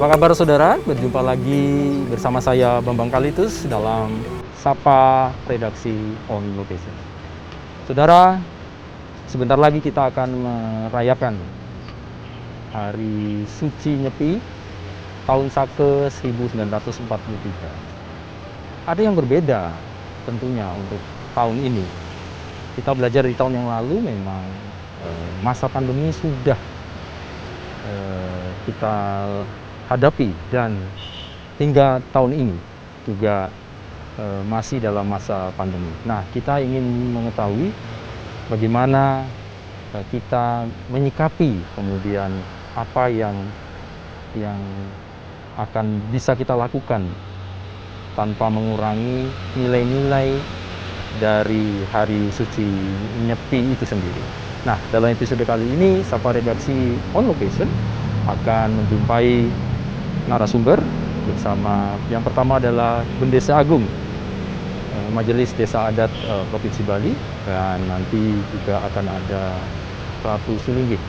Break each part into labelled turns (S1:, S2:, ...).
S1: Apa kabar saudara? Berjumpa lagi bersama saya Bambang Kalitus dalam Sapa Redaksi On Location. Saudara, sebentar lagi kita akan merayakan Hari Suci Nyepi tahun Sake 1943. Ada yang berbeda tentunya untuk tahun ini. Kita belajar di tahun yang lalu memang masa pandemi sudah kita hadapi dan hingga tahun ini juga masih dalam masa pandemi. Nah, kita ingin mengetahui bagaimana kita menyikapi kemudian apa yang akan bisa kita lakukan tanpa mengurangi nilai-nilai dari Hari Suci Nyepi itu sendiri. Nah, dalam episode kali ini Sapa Redaksi On Location akan menjumpai narasumber bersama yang pertama adalah Bendesa Agung Majelis Desa Adat Provinsi Bali, dan nanti juga akan ada Ratu Sulinggih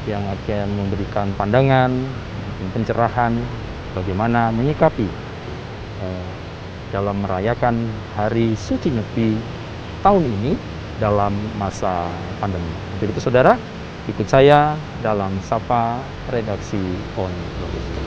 S1: yang akan memberikan pandangan, pencerahan bagaimana menyikapi dalam merayakan Hari Suci Nyepi tahun ini dalam masa pandemi. Untuk itu saudara, ikut saya dalam Sapa Redaksi On Location.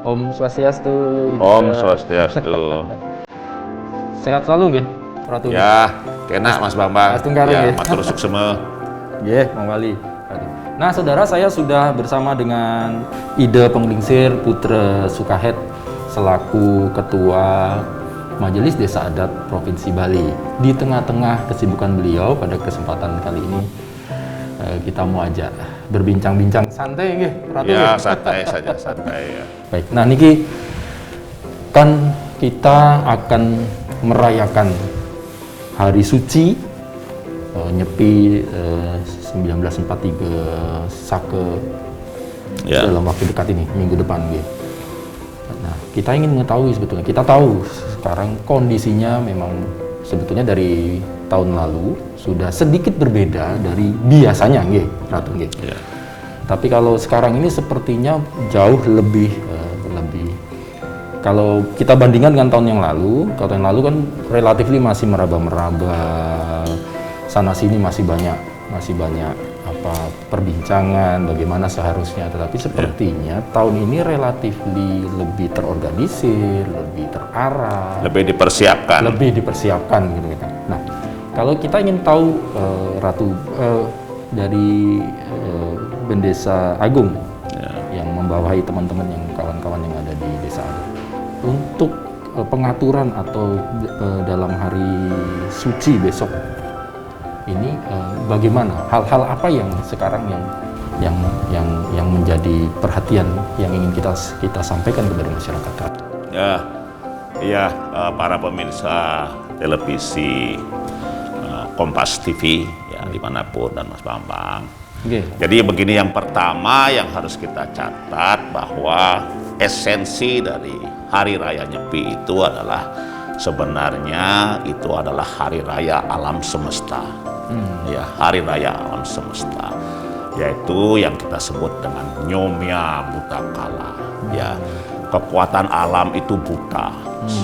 S1: Om Swastiastu.
S2: Om Swastiastu.
S1: Sehat selalu nggih, Ratu.
S2: Ya, kena Mas Bambang.
S1: Ya,
S2: matur suksema.
S1: Nggih, Mang Wali. Nah, saudara, saya sudah bersama dengan Ida Penglingsir Putra Sukahet selaku Ketua Majelis Desa Adat Provinsi Bali. Di tengah-tengah kesibukan beliau pada kesempatan kali ini kita mau ajak berbincang-bincang santai nggih, Ratu.
S2: Ya, santai saja, santai ya.
S1: Baik, nah niki kan kita akan merayakan Hari Suci Nyepi 1943 Sake
S2: Ya.
S1: dalam waktu dekat ini, minggu depan gitu. Nah, kita ingin mengetahui sebetulnya, kita tahu sekarang kondisinya memang sebetulnya dari tahun lalu sudah sedikit berbeda dari biasanya nggih, Ratu nggih.
S2: Ya.
S1: Tapi kalau sekarang ini sepertinya jauh lebih kalau kita bandingkan dengan tahun yang lalu, kalau tahun yang lalu kan relatif masih meraba-meraba sana sini, masih banyak apa perbincangan bagaimana seharusnya, tetapi sepertinya tahun ini relatif lebih terorganisir, lebih terarah,
S2: Lebih dipersiapkan
S1: gitu kan. Nah, kalau kita ingin tahu Ratu dari Bendesa Agung yang membawahi teman-teman yang kawan-kawan yang ada di Desa Adat untuk pengaturan atau dalam hari suci besok ini bagaimana, hal-hal apa yang sekarang yang menjadi perhatian yang ingin kita sampaikan kepada masyarakat?
S2: Ya, para pemirsa televisi Kompas TV ya, dimanapun, dan Mas Bambang.
S1: Okay.
S2: Jadi begini, yang pertama yang harus kita catat bahwa esensi dari Hari Raya Nyepi itu adalah sebenarnya itu adalah Hari Raya Alam Semesta. Ya, Hari Raya Alam Semesta, yaitu yang kita sebut dengan Nyomya Butakala. Ya, kekuatan alam itu buta.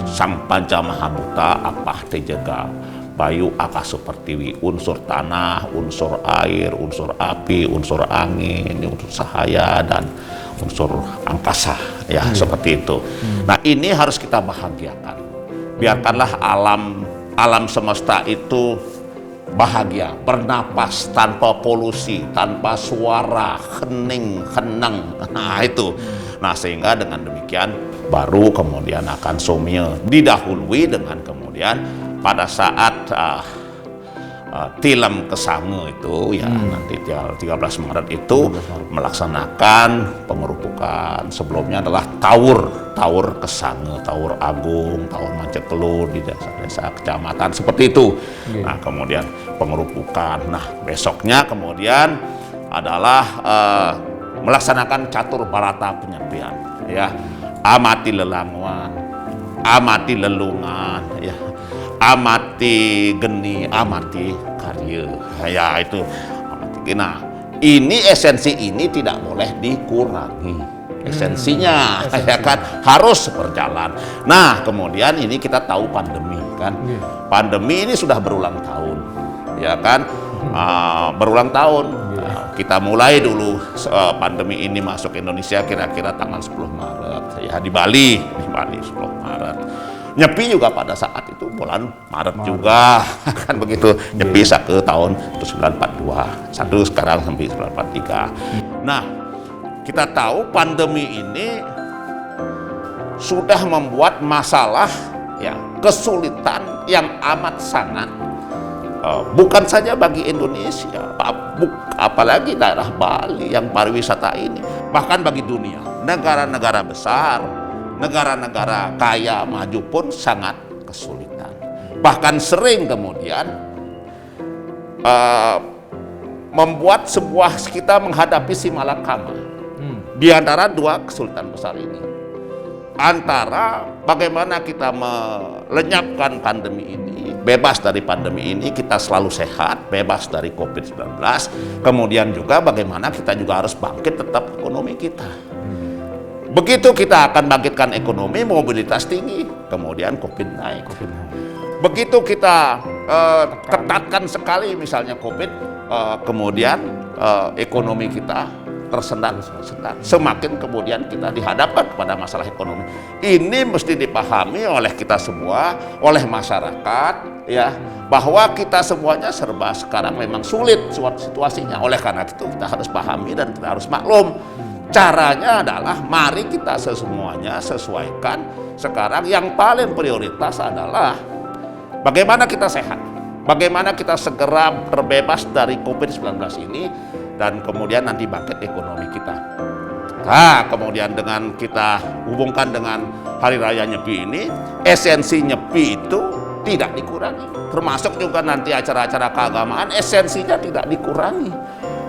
S2: Sang Panca Maha Buta apah tejega. Bayu akasu pertiwi, unsur tanah, unsur air, unsur api, unsur angin, unsur cahaya, dan unsur angkasa, ya seperti itu. Nah, ini harus kita bahagiakan. Biarkanlah alam semesta itu bahagia, bernapas tanpa polusi, tanpa suara, hening, heneng. Nah itu. Nah, sehingga dengan demikian baru kemudian akan somya didahului dengan kemudian pada saat Tilem Kesange itu ya nanti 13 Maret itu melaksanakan pengerupukan. Sebelumnya adalah Taur Kesange, Taur Agung, Taur Mancekelur di desa-desa kecamatan seperti itu. Nah, kemudian pengerupukan. Nah, besoknya kemudian adalah melaksanakan catur barata penyepian ya. Amati lelanguan, amati lelungan ya. Amati geni, amati karya. Ya itu. Nah, ini esensi ini tidak boleh dikurangi. Esensinya ya kan harus berjalan. Nah, kemudian ini kita tahu pandemi kan. Pandemi ini sudah berulang tahun. Ya kan? Berulang tahun. Kita mulai dulu pandemi ini masuk Indonesia kira-kira tanggal 10 Maret ya di Bali 10 Maret. Nyepi juga pada saat itu bulan Maret juga kan begitu. Nyepi ke tahun 1942, satu sekarang sampai 1943. Nah, kita tahu pandemi ini sudah membuat masalah ya, kesulitan yang amat sangat bukan saja bagi Indonesia, apalagi daerah Bali yang pariwisata ini, bahkan bagi dunia. Negara-negara besar, negara-negara kaya maju pun sangat kesulitan. Bahkan sering kemudian membuat kita menghadapi si malakama di antara dua kesulitan besar ini. Antara bagaimana kita melenyapkan pandemi ini, bebas dari pandemi ini, kita selalu sehat, bebas dari COVID-19. Kemudian juga bagaimana kita juga harus bangkit tetap ekonomi kita. Begitu kita akan bangkitkan ekonomi, mobilitas tinggi, kemudian COVID naik. Begitu kita ketatkan sekali misalnya COVID, kemudian ekonomi kita tersendat. Semakin kemudian kita dihadapkan kepada masalah ekonomi. Ini mesti dipahami oleh kita semua, oleh masyarakat, ya, bahwa kita semuanya serba sekarang memang sulit situasinya. Oleh karena itu kita harus pahami dan kita harus maklum. Caranya adalah mari kita semuanya sesuaikan. Sekarang yang paling prioritas adalah bagaimana kita sehat, bagaimana kita segera terbebas dari COVID-19 ini, dan kemudian nanti bangkit ekonomi kita. Nah, kemudian dengan kita hubungkan dengan Hari Raya Nyepi ini, esensi Nyepi itu tidak dikurangi. Termasuk juga nanti acara-acara keagamaan, esensinya tidak dikurangi.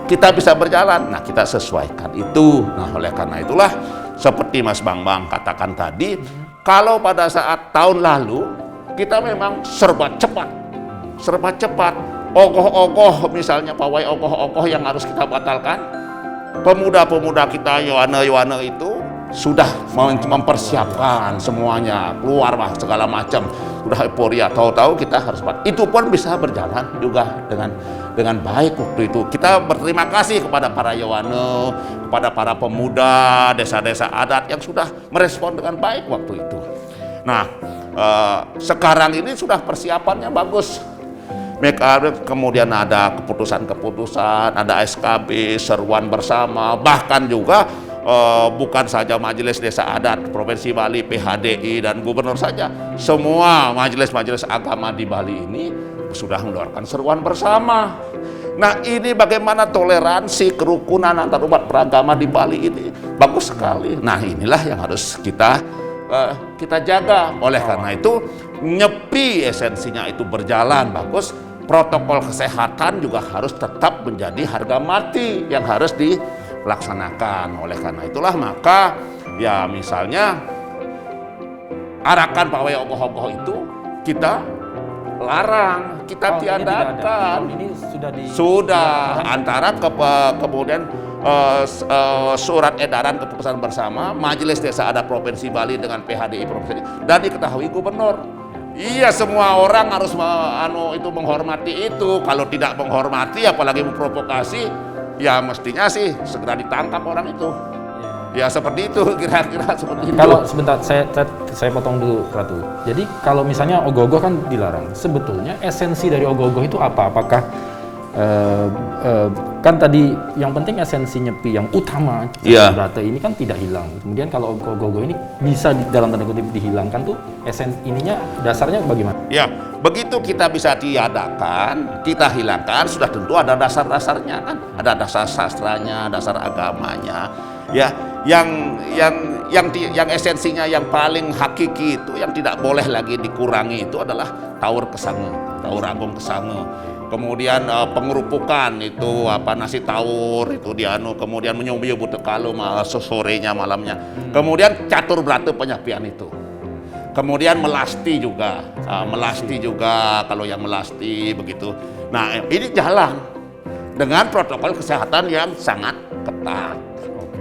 S2: Kita bisa berjalan, nah kita sesuaikan itu. Nah, oleh karena itulah seperti Mas Bambang katakan tadi, kalau pada saat tahun lalu kita memang serba cepat, ogoh-ogoh misalnya pawai ogoh-ogoh yang harus kita batalkan, pemuda-pemuda kita Yohane itu sudah mempersiapkan semuanya, keluar segala macam, sudah euforia, tahu-tahu kita harus itu pun bisa berjalan juga dengan baik waktu itu. Kita berterima kasih kepada para Yohane, kepada para pemuda desa-desa adat yang sudah merespon dengan baik waktu itu. Nah, sekarang ini sudah persiapannya bagus. Kemudian ada keputusan-keputusan, ada SKB, seruan bersama, bahkan juga bukan saja Majelis Desa Adat Provinsi Bali, PHDI, dan Gubernur saja, semua majelis-majelis agama di Bali ini sudah mengeluarkan seruan bersama. Nah, ini bagaimana toleransi, kerukunan antar umat beragama di Bali ini bagus sekali. Nah, inilah yang harus kita jaga. Oleh karena itu, Nyepi esensinya itu berjalan bagus. Protokol kesehatan juga harus tetap menjadi harga mati yang harus dilaksanakan. Oleh karena itulah maka ya misalnya arakan pawai ogoh-ogoh itu kita larang, kita tiadakan.
S1: Ini
S2: sudah antara kemudian surat edaran keputusan bersama Majelis Desa Adat Provinsi Bali dengan PHDI Provinsi dan diketahui Gubernur. Iya, semua orang harus menghormati itu. Kalau tidak menghormati, apalagi memprovokasi, ya mestinya sih segera ditangkap orang itu. Ya seperti itu, kira-kira seperti itu.
S1: Kalau sebentar, saya potong dulu, Ratu. Jadi kalau misalnya ogoh-ogoh kan dilarang, sebetulnya esensi dari ogoh-ogoh itu apa? Apakah kan tadi yang penting esensi Nyepi yang utama Brata ini kan tidak hilang. Kemudian kalau ogoh-ogoh ini bisa dalam tanda kutip dihilangkan tuh, ininya dasarnya bagaimana?
S2: Ya, begitu kita bisa tiadakan, kita hilangkan, sudah tentu ada dasar-dasarnya kan, ada dasar sastranya, dasar agamanya, ya, yang esensinya yang paling hakiki itu yang tidak boleh lagi dikurangi itu adalah Taur Kesange, Taur Agung Kesange. Kemudian pengerupukan itu nasi tawur itu kemudian menyubuh tekalu sorenya malamnya. Kemudian catur berata penyapian itu. Kemudian melasti juga, kalau yang melasti begitu. Nah, ini jalan dengan protokol kesehatan yang sangat ketat.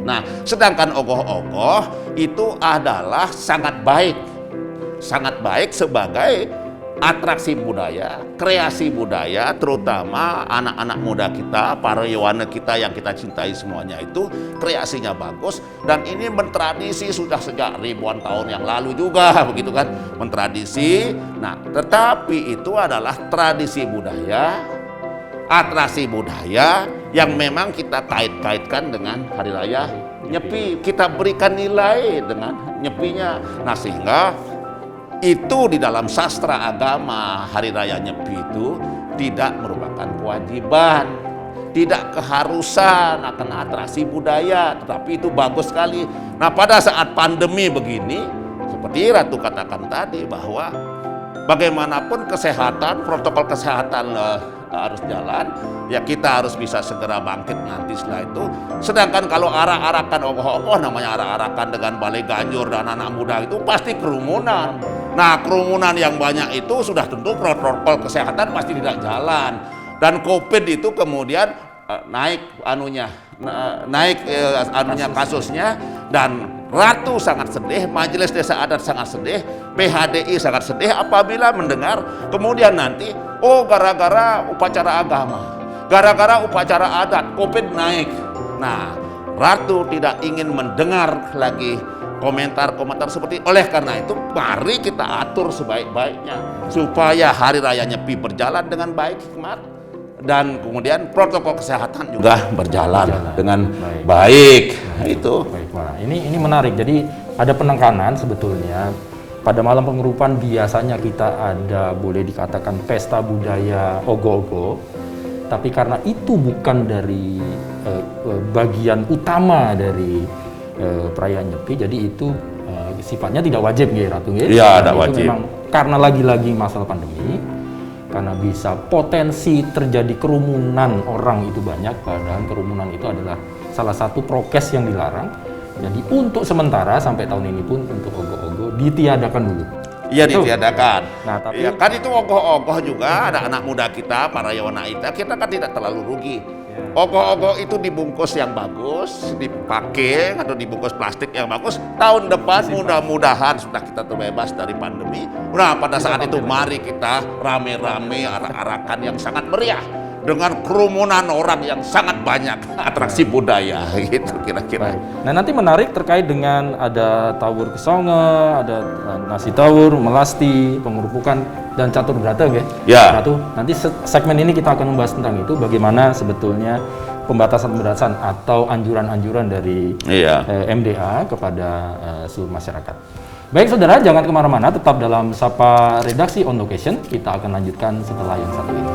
S2: Nah, sedangkan ogoh-ogoh itu adalah sangat baik sebagai atraksi budaya, kreasi budaya, terutama anak-anak muda kita, para yawana kita yang kita cintai semuanya itu kreasinya bagus, dan ini mentradisi sudah sejak ribuan tahun yang lalu juga, begitu kan, mentradisi. Nah, tetapi itu adalah tradisi budaya, atraksi budaya yang memang kita kait-kaitkan dengan Hari Raya Nyepi, kita berikan nilai dengan nyepinya. Nah, sehingga itu di dalam sastra agama Hari Raya Nyepi itu tidak merupakan kewajiban, tidak keharusan akan atraksi budaya, tetapi itu bagus sekali. Nah, pada saat pandemi begini, seperti Ratu katakan tadi bahwa bagaimanapun kesehatan, protokol kesehatan harus jalan, ya kita harus bisa segera bangkit nanti setelah itu. Sedangkan kalau arak-arakan ogoh-ogoh, namanya arak-arakan dengan balai ganjur dan anak muda itu pasti kerumunan. Nah, kerumunan yang banyak itu sudah tentu protokol kesehatan pasti tidak jalan. Dan COVID itu kemudian naik kasusnya, dan Ratu sangat sedih, Majelis Desa Adat sangat sedih, PHDI sangat sedih apabila mendengar kemudian nanti gara-gara upacara agama, gara-gara upacara adat COVID naik. Nah, Ratu tidak ingin mendengar lagi komentar-komentar seperti. Oleh karena itu, mari kita atur sebaik-baiknya supaya Hari Raya Nyepi berjalan dengan baik, hikmat, dan kemudian protokol kesehatan juga berjalan dengan baik. Nah, itu.
S1: Baik, nah, ini menarik. Jadi ada penekanan sebetulnya pada malam pengerupan biasanya kita ada, boleh dikatakan, pesta budaya ogoh-ogoh. Tapi karena itu bukan dari bagian utama dari perayaan Nyepi, jadi itu sifatnya tidak wajib ya Ratu ya.
S2: Iya, tidak wajib.
S1: Memang karena lagi-lagi masalah pandemi, karena bisa potensi terjadi kerumunan orang itu banyak, padahal kerumunan itu adalah salah satu prokes yang dilarang. Jadi untuk sementara sampai tahun ini pun untuk ogoh-ogoh ditiadakan dulu.
S2: Iya, ditiadakan.
S1: Nah, tapi
S2: ya, kan itu ogoh-ogoh juga ada anak muda kita, para yawana kita kan tidak terlalu rugi. Ogoh-ogoh itu dibungkus yang bagus, dipakai atau dibungkus plastik yang bagus. Tahun depan mudah-mudahan sudah kita terbebas dari pandemi. Nah, pada saat itu mari kita rame-rame arak-arakan yang sangat meriah dengan kerumunan orang yang sangat banyak, atraksi budaya gitu kira-kira.
S1: Nah, nanti menarik terkait dengan ada Tawur Kesange, ada nasi tawur, melasti, pengerupukan, dan catur berata
S2: ya.
S1: Ratu, nanti segmen ini kita akan membahas tentang itu, bagaimana sebetulnya pembatasan-pembatasan atau anjuran-anjuran dari MDA kepada seluruh masyarakat. Baik saudara, jangan kemana-mana, tetap dalam Sapa Redaksi On Location. Kita akan lanjutkan setelah yang satu ini.